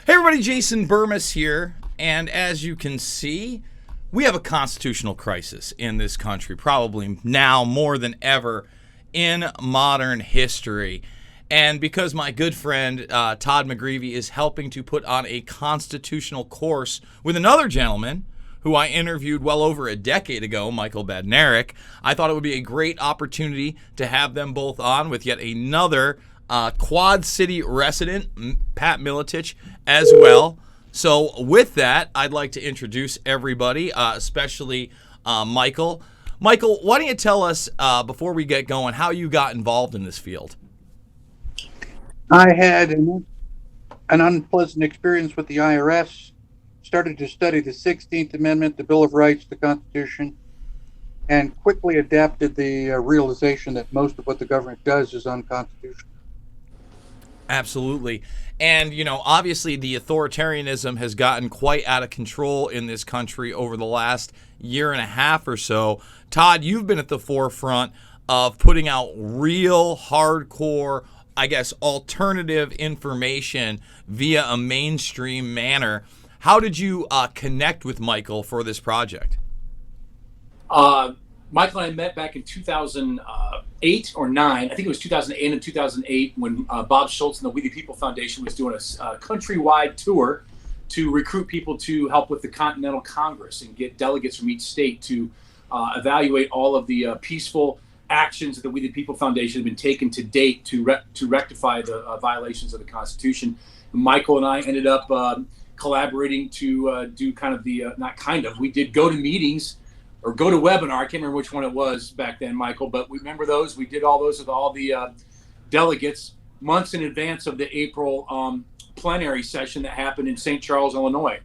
Hey everybody, Jason Burmis here, and as you can see, we have a constitutional crisis in this country, probably now more than ever in modern history. And because my good friend Todd McGreevy is helping to put on a constitutional course with another gentleman who I interviewed well over a decade ago, Michael Badnarik, I thought it would be a great opportunity to have them both on with yet another Quad City resident, Pat Miletich, as well. So with that, I'd like to introduce everybody, especially Michael. Michael, why don't you tell us, before we get going, how you got involved in this field? I had an unpleasant experience with the IRS, started to study the 16th Amendment, the Bill of Rights, the Constitution, and quickly adapted the realization that most of what the government does is unconstitutional. Absolutely. And, you know, obviously the authoritarianism has gotten quite out of control in this country over the last year and a half or so. Todd, you've been at the forefront of putting out real hardcore, I guess, alternative information via a mainstream manner. How did you connect with Michael for this project? Michael and I met back in 2008 or 9. I think it was 2008 and 2008 when Bob Schultz and the We the People Foundation was doing a countrywide tour to recruit people to help with the Continental Congress and get delegates from each state to evaluate all of the peaceful actions that the We the People Foundation had been taken to date to rectify the violations of the Constitution. Michael and I ended up collaborating to do kind of the, we did go to meetings or go to webinar. I can't remember which one it was back then, Michael, but we remember those. We did all those with all the delegates months in advance of the April plenary session that happened in St. Charles, Illinois.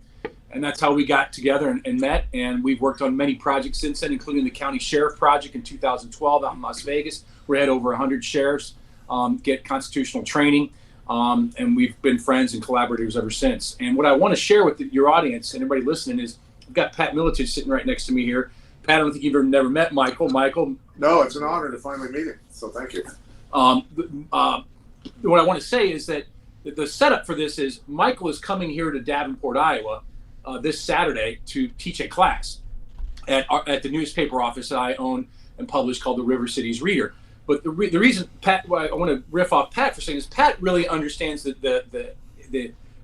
And that's how we got together and met. And we've worked on many projects since then, including the County Sheriff Project in 2012 out in Las Vegas. We had over 100 sheriffs get constitutional training. And we've been friends and collaborators ever since. And what I want to share with your audience and everybody listening is I've got Pat Miletich sitting right next to me here. Pat, I don't think you've never met Michael. Michael? No, it's an honor to finally meet him, so thank you. What I want to say is that the setup for this is Michael is coming here to Davenport, Iowa this Saturday to teach a class at the newspaper office that I own and publish called the River Cities Reader. But the reason, Pat, why I want to riff off Pat for saying is Pat really understands the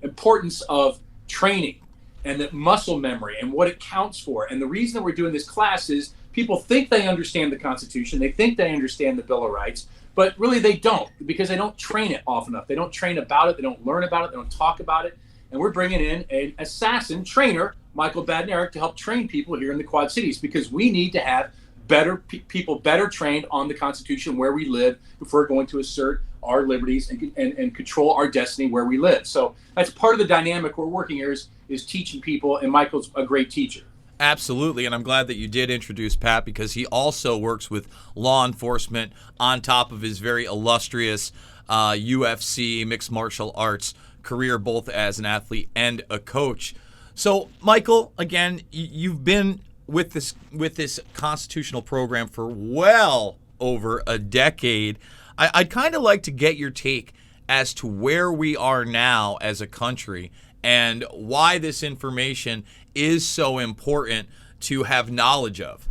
importance of training and the muscle memory and what it counts for. And the reason that we're doing this class is people think they understand the Constitution, they think they understand the Bill of Rights, but really they don't, because they don't train it often enough. They don't train about it, they don't learn about it, they don't talk about it. And we're bringing in an assassin trainer, Michael Badnarik, to help train people here in the Quad Cities, because we need to have better people better trained on the Constitution where we live if we're going to assert our liberties and control our destiny where we live. So that's part of the dynamic we're working here is teaching people, and Michael's a great teacher. Absolutely, and I'm glad that you did introduce Pat because he also works with law enforcement on top of his very illustrious UFC mixed martial arts career, both as an athlete and a coach. So, Michael, again, you've been with this constitutional program for well over a decade. I'd kind of like to get your take as to where we are now as a country and why this information is so important to have knowledge of.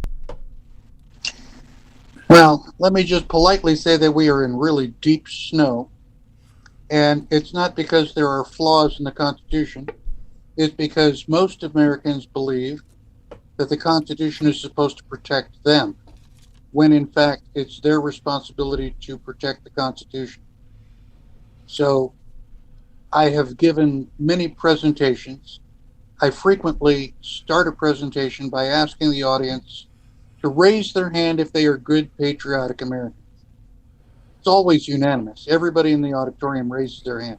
Well, let me just politely say that we are in really deep snow. And it's not because there are flaws in the Constitution. It's because most Americans believe that the Constitution is supposed to protect them, when in fact it's their responsibility to protect the Constitution. So I have given many presentations. I frequently start a presentation by asking the audience to raise their hand if they are good, patriotic Americans. It's always unanimous. Everybody in the auditorium raises their hand.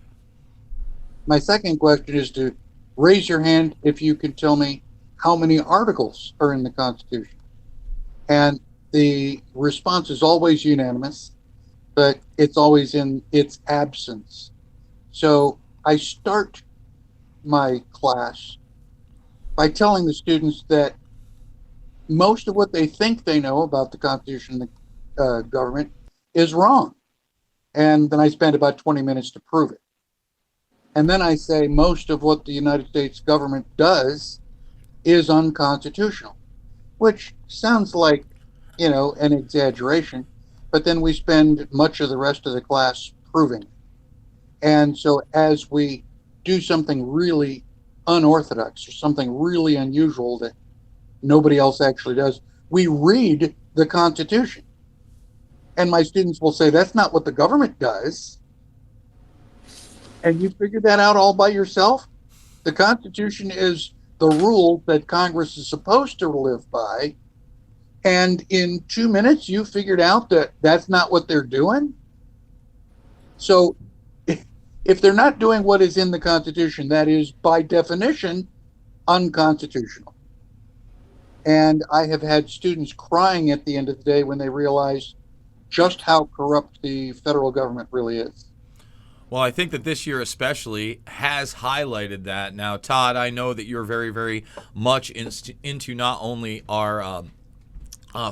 My second question is to raise your hand if you can tell me how many articles are in the Constitution. And the response is always unanimous, but it's always in its absence. So I start my class by telling the students that most of what they think they know about the Constitution and the government is wrong. And then I spend about 20 minutes to prove it. And then I say most of what the United States government does is unconstitutional, which sounds like, an exaggeration, but then we spend much of the rest of the class proving it. And so as we do something really unorthodox or something really unusual that nobody else actually does, we read the Constitution. And my students will say, that's not what the government does. And you figured that out all by yourself? The Constitution is the rule that Congress is supposed to live by. And in 2 minutes, you figured out that that's not what they're doing? So if they're not doing what is in the Constitution, that is, by definition, unconstitutional. And I have had students crying at the end of the day when they realize just how corrupt the federal government really is. Well, I think that this year especially has highlighted that. Now, Todd, I know that you're very, very much into not only our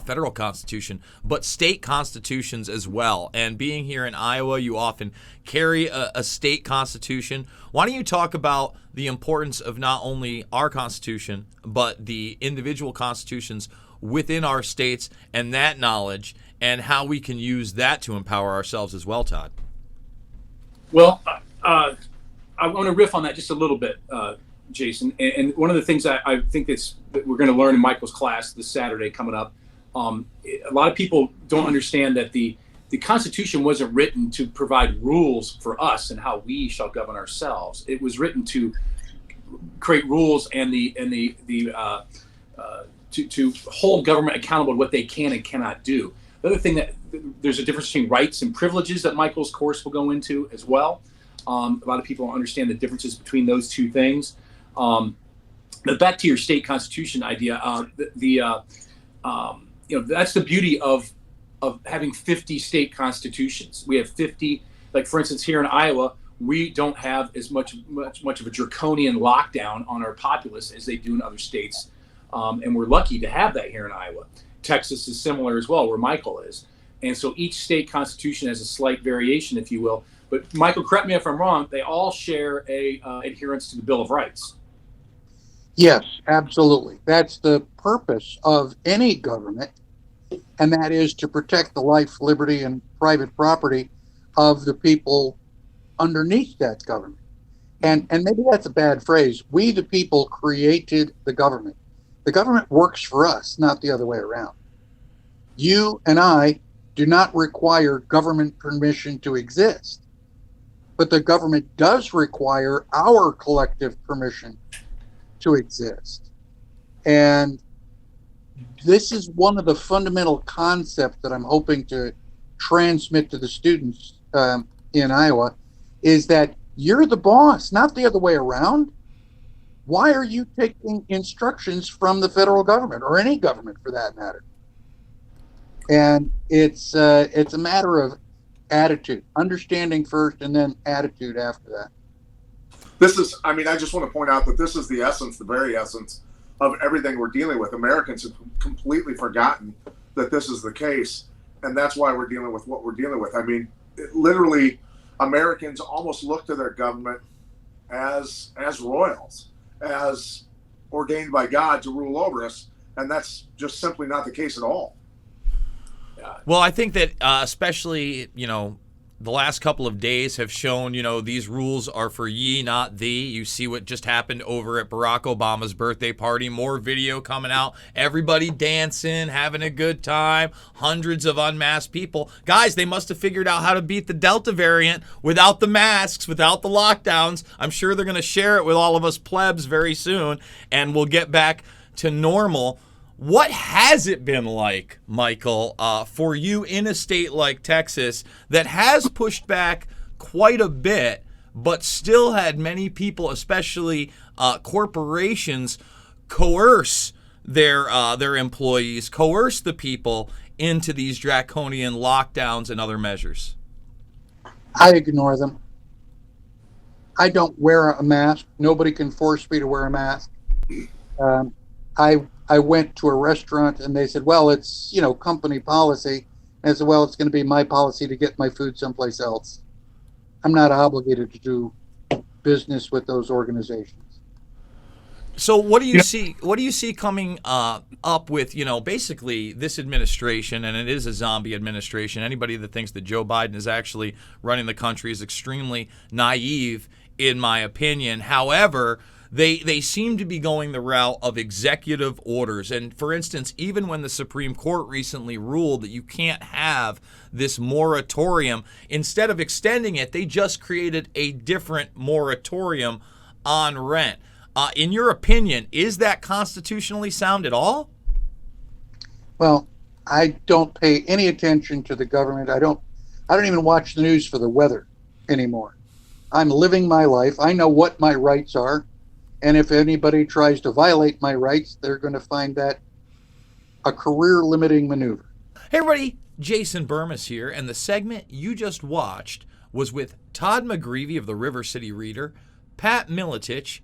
federal constitution, but state constitutions as well. And being here in Iowa, you often carry a state constitution. Why don't you talk about the importance of not only our constitution, but the individual constitutions within our states and that knowledge and how we can use that to empower ourselves as well, Todd? Well, I want to riff on that just a little bit, Jason. And one of the things I think that we're going to learn in Michael's class this Saturday coming up, a lot of people don't understand that the Constitution wasn't written to provide rules for us and how we shall govern ourselves. It was written to create rules and to hold government accountable to what they can and cannot do. The other thing, that there's a difference between rights and privileges that Michael's course will go into as well. A lot of people don't understand the differences between those two things. But back to your state constitution idea, that's the beauty of having 50 state constitutions. We have 50, like for instance, here in Iowa, we don't have as much of a draconian lockdown on our populace as they do in other states. And we're lucky to have that here in Iowa. Texas is similar as well, where Michael is. And so each state constitution has a slight variation, if you will. But Michael, correct me if I'm wrong, they all share a adherence to the Bill of Rights. Yes, absolutely. That's the purpose of any government, and that is to protect the life, liberty, and private property of the people underneath that government. And maybe that's a bad phrase. We, the people, created the government. The government works for us, not the other way around. You and I do not require government permission to exist, but the government does require our collective permission to exist. And this is one of the fundamental concepts that I'm hoping to transmit to the students in Iowa, is that you're the boss, not the other way around. Why are you taking instructions from the federal government, or any government for that matter? And it's a matter of attitude, understanding first, and then attitude after that. I just want to point out that this is the very essence of everything we're dealing with. Americans have completely forgotten that this is the case, and that's why we're dealing with what we're dealing with. I mean, literally, Americans almost look to their government as royals, as ordained by God to rule over us, and that's just simply not the case at all. Well, I think that especially, the last couple of days have shown, these rules are for ye, not thee. You see what just happened over at Barack Obama's birthday party. More video coming out. Everybody dancing, having a good time. Hundreds of unmasked people. Guys, they must have figured out how to beat the Delta variant without the masks, without the lockdowns. I'm sure they're going to share it with all of us plebs very soon, and we'll get back to normal. What has it been like, Michael, for you in a state like Texas that has pushed back quite a bit, but still had many people, especially corporations, coerce their employees, coerce the people into these draconian lockdowns and other measures? I ignore them. I don't wear a mask. Nobody can force me to wear a mask. I went to a restaurant and they said, well, it's, company policy. And I said, well, it's going to be my policy to get my food someplace else. I'm not obligated to do business with those organizations. So what do you see? What do you see coming up with, basically this administration, and it is a zombie administration. Anybody that thinks that Joe Biden is actually running the country is extremely naive, in my opinion. However, they seem to be going the route of executive orders. And for instance, even when the Supreme Court recently ruled that you can't have this moratorium, instead of extending it, they just created a different moratorium on rent. In your opinion, is that constitutionally sound at all? Well, I don't pay any attention to the government. I don't even watch the news for the weather anymore. I'm living my life. I know what my rights are. And if anybody tries to violate my rights, they're going to find that a career-limiting maneuver. Hey, everybody. Jason Bermas here, and the segment you just watched was with Todd McGreevy of the River City Reader, Pat Miletich,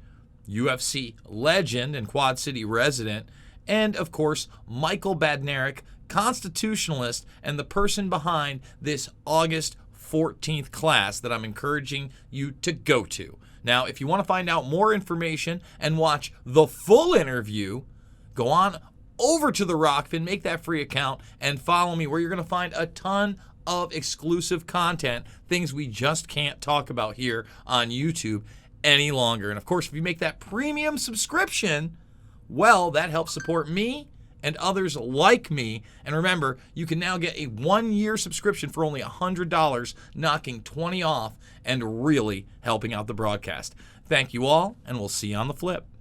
UFC legend and Quad City resident, and, of course, Michael Badnarik, constitutionalist and the person behind this August 14th class that I'm encouraging you to go to. Now, if you want to find out more information and watch the full interview, go on over to the Rockfin, make that free account, and follow me, where you're going to find a ton of exclusive content, things we just can't talk about here on YouTube any longer. And of course, if you make that premium subscription, well, that helps support me and others like me. And remember, you can now get a 1-year subscription for only $100, knocking $20 off and really helping out the broadcast. Thank you all, and we'll see you on the flip.